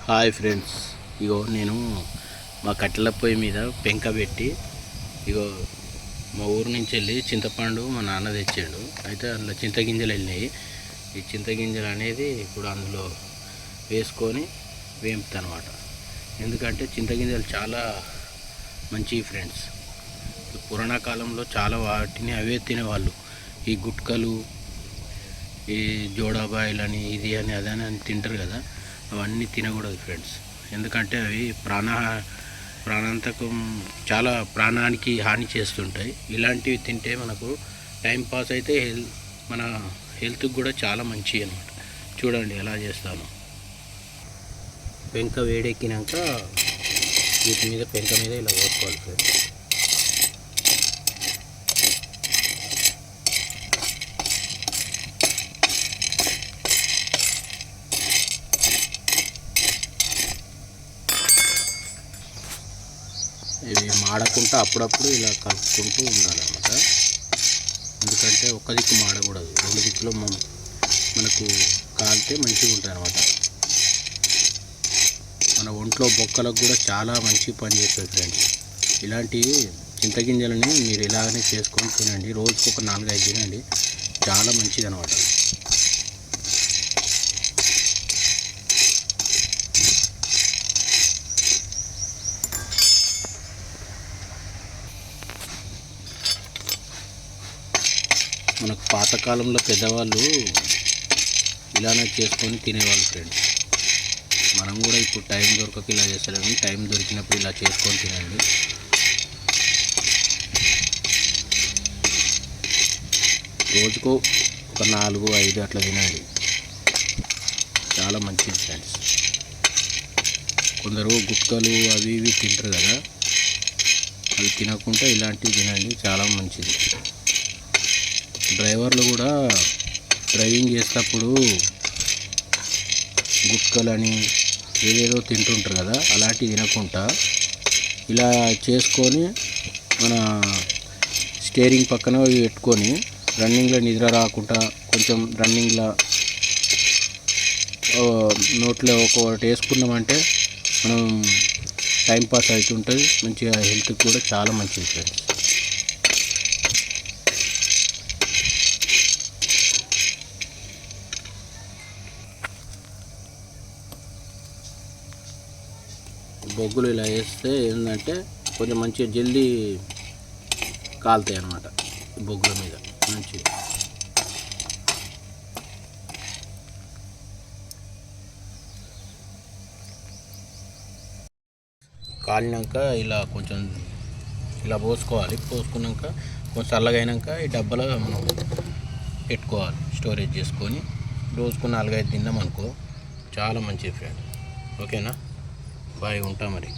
Hi friends, ఇగో నేను మా కట్టెల పొయ్యి మీద పెంక పెట్టి ఇగో మా ఊరు నుంచి వెళ్ళి చింతపండు మా నాన్న తెచ్చాడు. అయితే అందులో చింతగింజలు వెళ్ళినాయి. ఈ చింతగింజలు అనేది ఇప్పుడు అందులో వేసుకొని వేపుతా అనమాట. ఎందుకంటే చింతగింజలు చాలా మంచివి ఫ్రెండ్స్. పురాణ కాలంలో చాలా వాటిని అవే తినేవాళ్ళు. ఈ గుట్కలు, ఈ జోడాబాయిలని, ఇది అని అదని అని తింటారు కదా, అవన్నీ తినకూడదు ఫ్రెండ్స్. ఎందుకంటే అవి ప్రాణాంతకం, చాలా ప్రాణానికి హాని చేస్తుంటాయి. ఇలాంటివి తింటే మనకు టైంపాస్ అయితే మన హెల్త్కి కూడా చాలా మంచి అన్నమాట. చూడండి ఎలా చేస్తాను. పెంక వేడెక్కినాక వీటి మీద పెంక మీద ఇలా పోసుకోవాలి ఫ్రెండ్స్. ఇవి మాడకుండా అప్పుడప్పుడు ఇలా కలుపుకుంటూ ఉండాలన్నమాట. ఎందుకంటే ఒక్క దిక్కు మాడకూడదు, రెండు దిక్కులో మనకు కాలితే మంచిగా ఉంటుంది అన్నమాట. మన ఒంట్లో బొక్కలకు కూడా చాలా మంచి పని చేస్తుంది ఫ్రెండ్స్. ఇలాంటి చింతగింజలని మీరు ఇలాగనే చేసుకొని తినండి. రోజుకు ఒక 4-5 తినండి, చాలా మంచిది అన్నమాట. మనకు పాతకాలంలో పెద్దవాళ్ళు ఇలానే చేసుకొని తినేవాళ్ళు ఫ్రెండ్స్. మనం కూడా ఇప్పుడు టైం దొరకక ఇలా చేస్తలేము. టైం దొరికినప్పుడు ఇలా చేసుకొని తినండి. రోజుకు ఒక 4-5 అట్లా తినండి, చాలా మంచిది ఫ్రెండ్స్. కొందరు గుట్కలు అవి ఇవి తింటారు కదా, అవి తినకుండా ఇలాంటివి తినండి, చాలా మంచిది. డ్రైవర్లు కూడా డ్రైవింగ్ చేసేటప్పుడు గుట్కలని ఏదేదో తింటుంటారు కదా, అలాంటివి తినకుండా ఇలా చేసుకొని మన స్టీరింగ్ పక్కన పెట్టుకొని రన్నింగ్లో నిద్ర రాకుండా కొంచెం రన్నింగ్లో నోట్లో ఒకటి వేసుకున్నామంటే మనం టైంపాస్ అవుతుంటుంది. మంచిగా హెల్త్కి కూడా చాలా మంచిది ఫ్రెండ్స్. బొగ్గులు ఇలా వేస్తే ఏంటంటే కొంచెం మంచిగా జల్దీ కాలుతాయి అన్నమాట. బొగ్గుల మీద మంచిగా కాలినాక ఇలా కొంచెం ఇలా పోసుకోవాలి. పోసుకున్నాక కొంచెం చల్లగా అయినాక ఈ డబ్బాలో మనం పెట్టుకోవాలి, స్టోరేజ్ చేసుకొని. రోజుకు 4-5 తిన్నాం అనుకో, చాలా మంచిది ఫ్రెండ్. ఓకేనా, బాయ్, ఉంటా మరి.